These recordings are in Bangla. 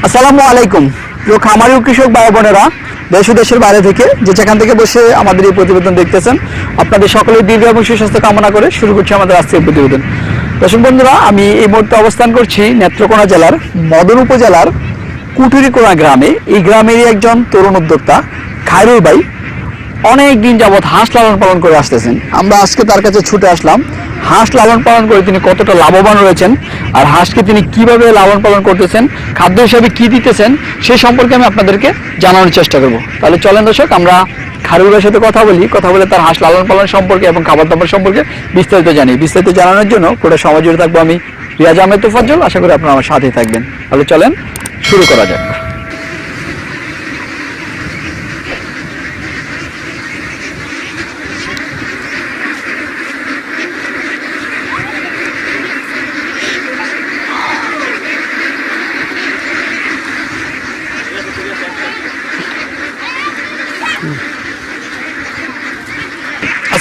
আসসালামু আলাইকুম প্রিয় খামারি ও কৃষক ভাই বোনেরা, দেশ ও দেশের বাইরে থেকে যে যেখান থেকে বসে আমাদের এই প্রতিবেদন দেখতেছেন, আপনাদের সকলের দীর্ঘ এবং সুস্বাস্থ্য কামনা করে শুরু করছি আমাদের আজকের প্রতিবেদন। দর্শক বন্ধুরা, আমি এই মুহূর্তে অবস্থান করছি নেত্রকোনা জেলার মদন উপজেলার কুটুরিকোনা গ্রামে। এই গ্রামেরই একজন তরুণ উদ্যোক্তা খায়রুল ভাই অনেক দিন যাবৎ হাঁস লালন পালন করে আসতেছেন। আমরা আজকে তার কাছে ছুটে আসলাম হাঁস লালন পালন করে তিনি কতটা লাভবান রয়েছেন, আর হাঁসকে তিনি কিভাবে লালন পালন করতেছেন, খাদ্য হিসাবে কি দিতেছেন, সেই সম্পর্কে আমি আপনাদেরকে জানানোর চেষ্টা করব। তাহলে চলেন দর্শক, আমরা খায়রুল ভাইয়ের সাথে কথা বলে তার হাঁস লালন পালন সম্পর্কে এবং খাবার দাবার সম্পর্কে বিস্তারিত জানি। বিস্তারিত জানানোর জন্য পুরো সময় জুড়ে থাকবো আমি রিয়াজ আহমেদ তোফাজ্জল। আশা করি আপনারা আমার সাথেই থাকবেন। তাহলে চলেন শুরু করা যাক।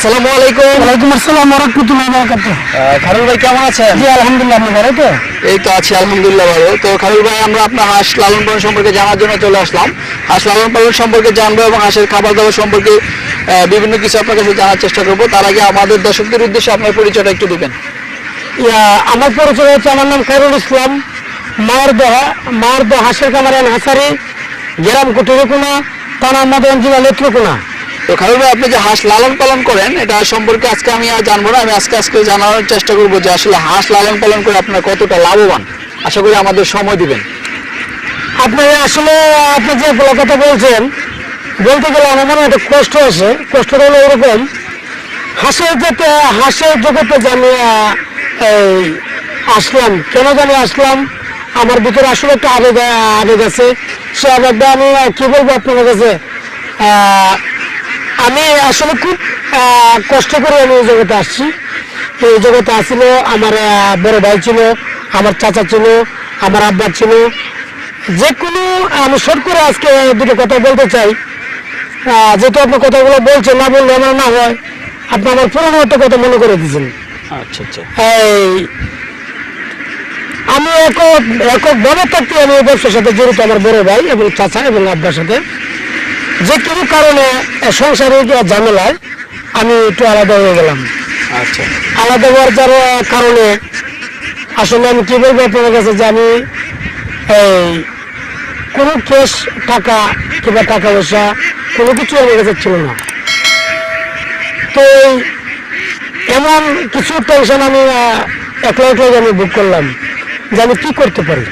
আসসালামু আলাইকুম। ওয়ালাইকুম আসসালাম ওয়া রাহমাতুল্লাহি ওয়া বারাকাতুহু। খায়রুল ভাই কেমন আছেন? জি আলহামদুলিল্লাহ, আপনি ভালো তো? এই তো আছি আলহামদুলিল্লাহ ভালো। তো খায়রুল ভাই, আমরা আপনার হাঁস লালন পালন সম্পর্কে জানার জন্য চলে আসলাম। হাঁস লালন পালন সম্পর্কে জানবো এবং হাঁসের খাবার দাবার সম্পর্কে বিভিন্ন কিছু আপনার কাছে জানার চেষ্টা করবো। তার আগে আমাদের দর্শকদের উদ্দেশ্যে আপনার পরিচয়টা একটু দিবেন। আমার পরিচয় হচ্ছে, আমার নাম খায়রুল ইসলাম, মারদহ হাঁসের খামার হাসারি, গ্রাম কুটুরিকোনা, থানা মদন, জেলা নেত্রকোনা। তো খায়রুল ভাই, আপনি যে হাঁস লালন পালন করেন এটা সম্পর্কে আজকে আমি আর জানবো না, আমি আজকে জানানোর চেষ্টা করবো যে আসলে হাঁস লালন পালন করে আপনার কতটা লাভবান। আশা করি আমাদের সময় দিবেন। আপনি আসলে আপনি যে কথা বলছেন, বলতে গেলে আমার মনে একটা কষ্ট আছে। কষ্টটা হলো এরকম, হাঁসের জগতে জানি আসলাম, কেন জানি আসলাম, আমার ভিতরে আসলে একটা আবেগ আছে। সে আবেগটা আমি কি বলবো আপনার কাছে, আমি আসলে খুব কষ্ট করে আমি এই জগতে আসছি। এই জগতে আসছিল, আমার বড় ভাই ছিল, আমার চাচা ছিল, আমার আব্বা ছিল। যে কোনো আমি শর্ট করে আজকে দুটো কথা বলতে চাই। যেহেতু আপনি কথাগুলো বলছেন, না বললে আমার না হয়, আপনি আমার পুরোনো একটা কথা মনে করে দিয়েছেন। আচ্ছা আচ্ছা। আমি এককভাবে থাকতে আমি এই ব্যবসার সাথে জড়িত, আমার বড় ভাই এবং চাচা এবং আব্বার সাথে। যে কোনো কারণে সংসারে ঝামেলায় আমি একটু আলাদা হয়ে গেলাম। আচ্ছা। আলাদা হওয়ার কারণে আসলে আমি কি বলবো আপনার কাছে, যে আমি কোনো ক্যাশ টাকা কিংবা টাকা পয়সা কোনো কিছু আমার কাছে ছিল না। তো এমন কিছু টেনশন আমি একলা আমি বুক করলাম যে আমি কী করতে পারি।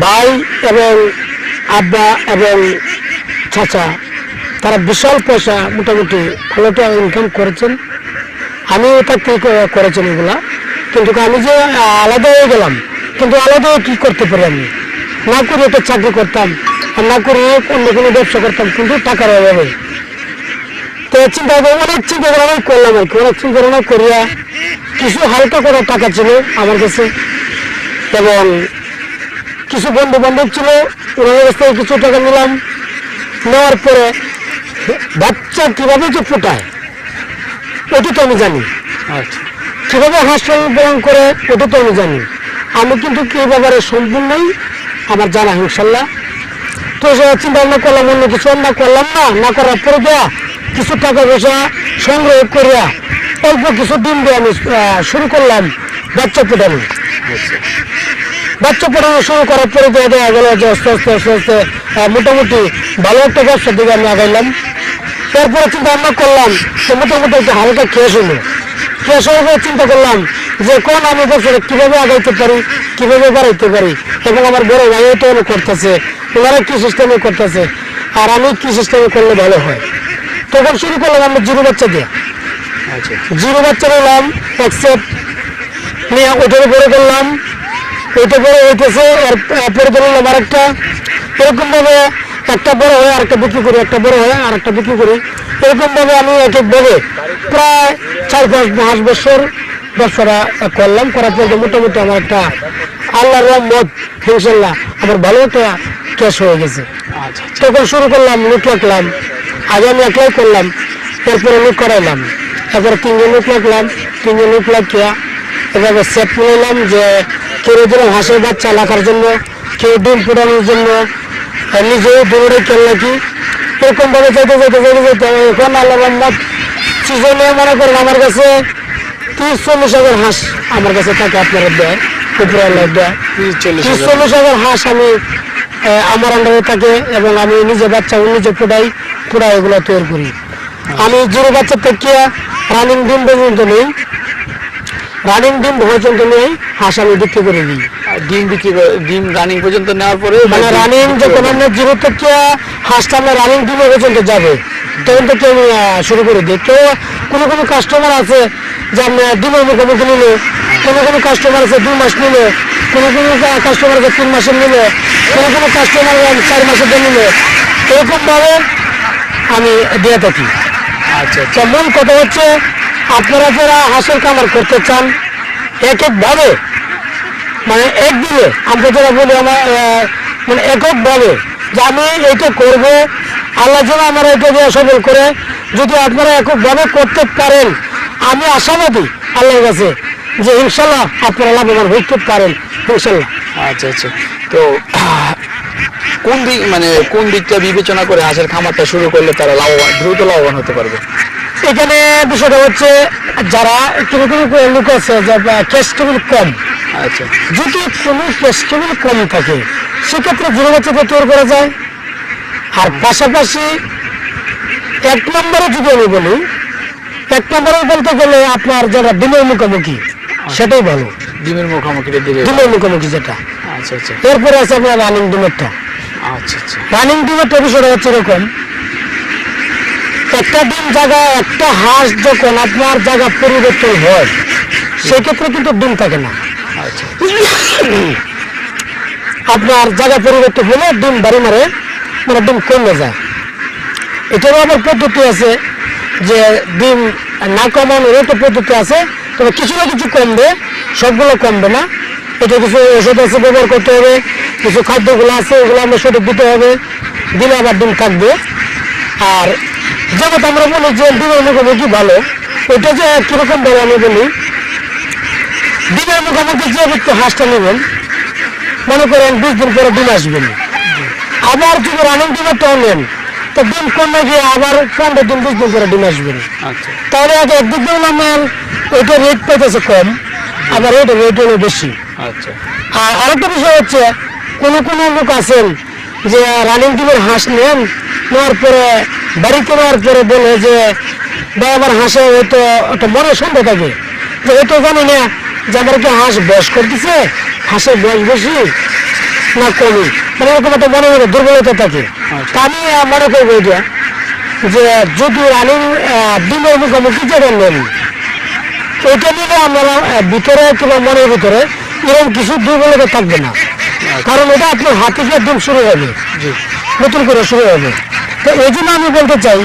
ভাই এবং আব্বা এবং চাচা তারা বিশাল পয়সা মোটামুটি ভালোটা ইনকাম করেছেন, আমিও থাকতে করেছেন এগুলা। কিন্তু আমি যে আলাদা হয়ে গেলাম, কিন্তু আলাদা হয়ে কী করতে পারি, আমি না করে একটা চাকরি করতাম আর না করে অন্য কোনো ব্যবসা করতাম, কিন্তু টাকার অভাবে। তো অনেক চিন্তা করে আমি করলাম আর কি, অনেক চিন্তা ভাবনা করিয়া কিছু হালকা করে টাকা ছিল আমার কাছে, এবং কিছু বন্ধু বান্ধব ছিল, ওনাদের কাছ থেকে কিছু টাকা নিলাম। নেওয়ার পরে বাচ্চা কীভাবে যে ফোটায় ওটা তো আমি জানি। আচ্ছা। কীভাবে হাঁস পালন করে ওটা তো আমি জানি। আমি কিন্তু এই ব্যাপারে সম্পূর্ণই আমার জানা, ইনশাল্লাহ। তো চিন্তা ভাবনা করলাম, অন্য কিছু না করলাম না করার পরে দেওয়া কিছু টাকা পয়সা সংগ্রহ করিয়া অল্প কিছু দিন দিয়ে আমি শুরু করলাম বাচ্চা ফোটানো। বাচ্চা পড়ানো শুরু করার পরে দেখা গেল যে আস্তে আস্তে মোটামুটি ভালো একটা ব্যবসার দিকে আমি আগাইলাম। তারপরে চিন্তা ভাবনা করলাম যে মোটামুটি একটা হালকা ক্যাশ হলো। ক্যাশ হয়ে চিন্তা করলাম যে কোন আমি ব্যবসাটা কীভাবে আগাইতে পারি, কীভাবে বাড়াইতে পারি, এবং আমার বড় ভাইও তো করতেছে, ওনারা কী সিস্টেমে করতেছে, আর আমি কী সিস্টেমে করলে ভালো হয়। তখন শুরু করলাম আমরা জিরো বাচ্চা দিয়ে। জিরো বাচ্চা নিলাম, অ্যাকসেপ্ট নিয়ে ওটার বড় করলাম, ওইটা বড় হইতেছে, এরপরে ধরলাম আরেকটা, এরকমভাবে একটা বড় হয় আরেকটা বিক্রি করি, একটা বড় হয় আরেকটা বিক্রি করি। এরকমভাবে আমি একভাবে প্রায় 4-5 বছর ব্যবসাটা করলাম। করার পর মোটামুটি আমার একটা আল্লাহর রহমত ইনশাল্লাহ আমার ভালো একটা ক্যাশ হয়ে গেছে। তখন শুরু করলাম, লোক রাখলাম। আগে আমি একলাই করলাম, এরপরে লোক করাইলাম, এরপরে 3জন লোক রাখলাম। 3জন লোক রাখিয়া এভাবে সেট নিলাম যে কেড়ে দিলাম হাঁসের বাচ্চা রাখার জন্য, কেউ ডিম ফোটানোর জন্য নিজেও দৌড়ে খেললে কি এরকম ভাবে যেতে যেতে যেতে যেতে এখন আল্লাহ রহমত সিজনে মনে করেন আমার কাছে 30-40 হাজার হাঁস আমার কাছে থাকে আপনারা দেয় উপরে আল্লাহ দেয় 30-40 হাজার হাঁস আমি আমার আন্ডারে থাকে এবং আমি নিজে বাচ্চা নিজে ফুটাই এগুলো তৈরি করি। আমি জিরো বাচ্চা থেকে রানিং ডিম পর্যন্ত নেই, রানিং ডিম পর্যন্ত নেই হাঁস আমি বিক্রি করে দিই। ডিম রানিং পর্যন্ত নেওয়ার পরে মানে রানিং যখন আমরা জিরো থেকে হাঁসটা আমরা রানিং ডিমে পর্যন্ত যাবে তখন থেকে আমি শুরু করে দিই। তো কোনো কাস্টমার আছে যে আপনার ডিমের মুখোমুখি নিলে, কোনো কাস্টমার আছে 2 মাস নিলে, কোনো কাস্টমার আছে 3 মাসের নিলে, কোনো কাস্টমার 4 মাসের জন্য নিলে, এরকমভাবে আমি দিয়ে থাকি। আচ্ছা মূল কথা হচ্ছে আপনারা যারা হাঁসের খামার করতে চান একভাবে মানে একদিনে আমরা যারা বলি আমার মানে এককভাবে যে আমি এটা করবো আল্লাহ যেন আমার এটা দিয়ে সফল করে, যদি আপনারা এককভাবে করতে পারেন আমি আশাবাদী আল্লাহর কাছে যে ইনশাল্লাহ আপনারা লাভবান হইতে পারেন ইনশাল্লাহ। আচ্ছা তো কোন দিকটা বিবেচনা করে হাঁসের খামারটা শুরু করলে তারা দ্রুত লাভবান হতে পারবে? এখানে বিষয়টা হচ্ছে যারা কোনো লোক আছে যে ক্যাশ টেবিল কম, আচ্ছা যদি কোনো ক্যাশ টেবিল কম থাকে সেক্ষেত্রে জিরো বাচ্চাটা তৈরি করা যায়। আর পাশাপাশি 1 নম্বরে যদি আমি বলি, 1 নম্বরে বলতে গেলে আপনার যারা ডিমের মুখোমুখি সেটাই ভালো, ডিমের মুখোমুখি ডিমের মুখোমুখি যেটা। আচ্ছা এরপরে আছে আপনার রানিং ডিমেরটা। আচ্ছা রানিং ডিমেরটা বিষয়টা হচ্ছে এরকম, একটা ডিম জায়গা একটা হাঁস যখন আপনার জায়গা পরিবর্তন হয় সেক্ষেত্রে কিন্তু ডিম থাকে না। আচ্ছা আপনার জায়গা পরিবর্তন হলে ডিম বাড়ি মারে, মানে ডিম কমে যায়। এটারও আবার পদ্ধতি আছে যে ডিম না কমানোর একটা পদ্ধতি আছে, তবে কিছু না কিছু কমবে, সবগুলো কমবে না। এটা কিছু ওষুধ আছে ব্যবহার করতে হবে, কিছু খাদ্যগুলো আছে ওগুলো আমরা সঠিক দিতে হবে, দিলে আবার ডিম থাকবে। আর যেমন আমরা বলি যে ডিমের মুখোমুখি ভালো, ওইটা যে কিরকম ভালো আমি বলি, ডিমের মুখোমুখি যে ব্যক্তি হাঁসটা নেবেন মনে করেন 20 দিন পরে ডিম আসবেন, আবার যদি রানিং ডিমেরটাও নেন তো ডিম কমে গিয়ে আবার 15 দিন 20 দিন পরে ডিম আসবেন। তাহলে একদিক দিয়ে নামেন ওইটা রেট পাইতেছে কম, আবার ওইটা রেট হলো বেশি। আচ্ছা আর আরেকটা বিষয় হচ্ছে কোনো লোক আছেন যে রানিং ডিমের হাঁস নেন, নেওয়ার পরে বাড়িতে নেওয়ার পরে বলে যে ভাই আমার হাঁসে হয়তো একটা মনে সন্দেহ থাকে যে হয়তো জানি না যে আমার কি হাঁস বয়স করতেছে, হাঁসের বয়স বেশি না কমই, মানে এরকম একটা মনে দুর্বলতা থাকে। তা আমি মনে করবো এটা যে যদি রানিং ডিমের মুখোমুখি যেটা নেন ওইটা নিলে আপনারা ভিতরে কিংবা মনের ভিতরে এরকম কিছু দুর্বলতা থাকবে না, কারণ এটা আপনার হাতে গিয়ে ডিম শুরু হবে, নতুন করে শুরু হবে। তো এই জন্য আমি বলতে চাই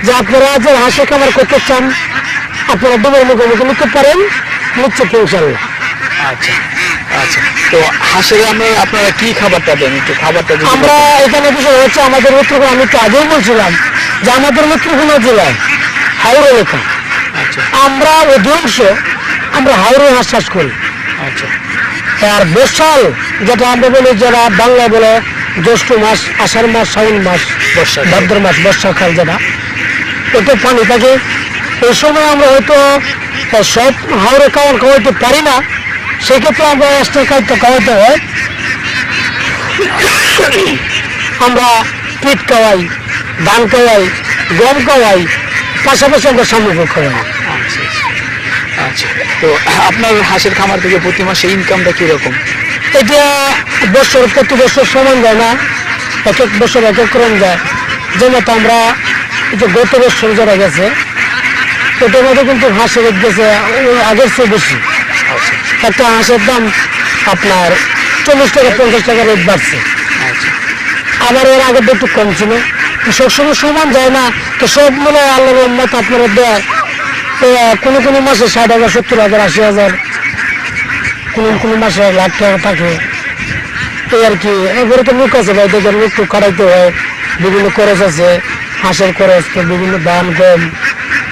যে আপনারা যে হাঁসের খামার করতে চান আপনারা ডিমের মুখোমুখি নিতে পারেন, নিচ্ছে ইনশাল্লাহ। আচ্ছা তো হাঁসের আপনারা কি খাবারটা দেন, একটু খাবারটা আমরা এখানে বিষয় হচ্ছে আমাদের নেত্রকোনা, আমি তো আগেও বলছিলাম যে আমাদের নেত্রকোনা জেলায় হাওড় এলাকা, আমরা অধিকাংশ আমরা হাওড়ে হাঁস চাষ করি। আর বর্ষাল যেটা আমরা বলি যারা বাংলায় বলে জ্যৈষ্ঠ মাস, আষাঢ় মাস, শ্রাবণ মাস, ভাদ্র মাস, বর্ষাকাল যেটা একটু পানি থাকে, এই সময় আমরা হয়তো সব হাওড়ে খাওয়াইতে পারি না, সেক্ষেত্রে আমরা এক্সট্রা খাওয়াইতে হয়। আমরা পিঠ খাওয়াই, ধান খাওয়াই, গম খাওয়াই, পাশাপাশি আমরা সামগ্রী খাওয়াই। আচ্ছা তো আপনার হাঁসের খামার থেকে প্রতি মাসে ইনকামটা কিরকম? এটা প্রতি বছর সমান যায় না, এক বছর এক রকম যায়। যেমন আমরা এই যে গত বছর যারা গেছে এটার মধ্যে কিন্তু হাঁসের রেট গেছে আগের চেয়ে বেশি। একটা হাঁসের দাম আপনার 40 টাকা 50 টাকা রেট বাড়ছে, আবার এর আগের একটু কম ছিল। সবসময় সমান যায় না, তো সব মিলে আল্লাহর রহমত আপনারা দেয় কোনো মাসে 60,000, 70,000, 80,000, কোনো মাসে 1 লাখ টাকা থাকে এই আর কি। এরপরে তো মুখ আছে ভাই, দেখেন একটু খাটাইতে হয়, বিভিন্ন খরচ আছে, হাঁসের খরচ, তো বিভিন্ন ধান গম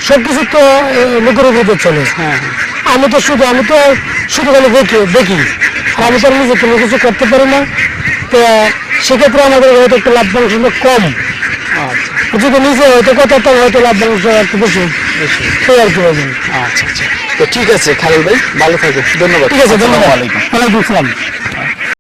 সবকিছু তো মুখের উপরে চলে। আমি তো শুধু খালি দেখি, আর আমি তো নিজে কোনো কিছু করতে পারি না। তো সেক্ষেত্রে আমাদের হয়তো একটু লাভবাংশ কম, আচ্ছা যদি নিচে হয়তো কত হয়তো লাভবাংশ একটু বেশি, সেই আর কি বলবেন। আচ্ছা আচ্ছা। তো ঠিক আছে খালিল ভাই, ভালো থাকবেন, ধন্যবাদ। ঠিক আছে, ধন্যবাদ। আসসালামু আলাইকুম। ওয়ালাইকুম আসসালাম।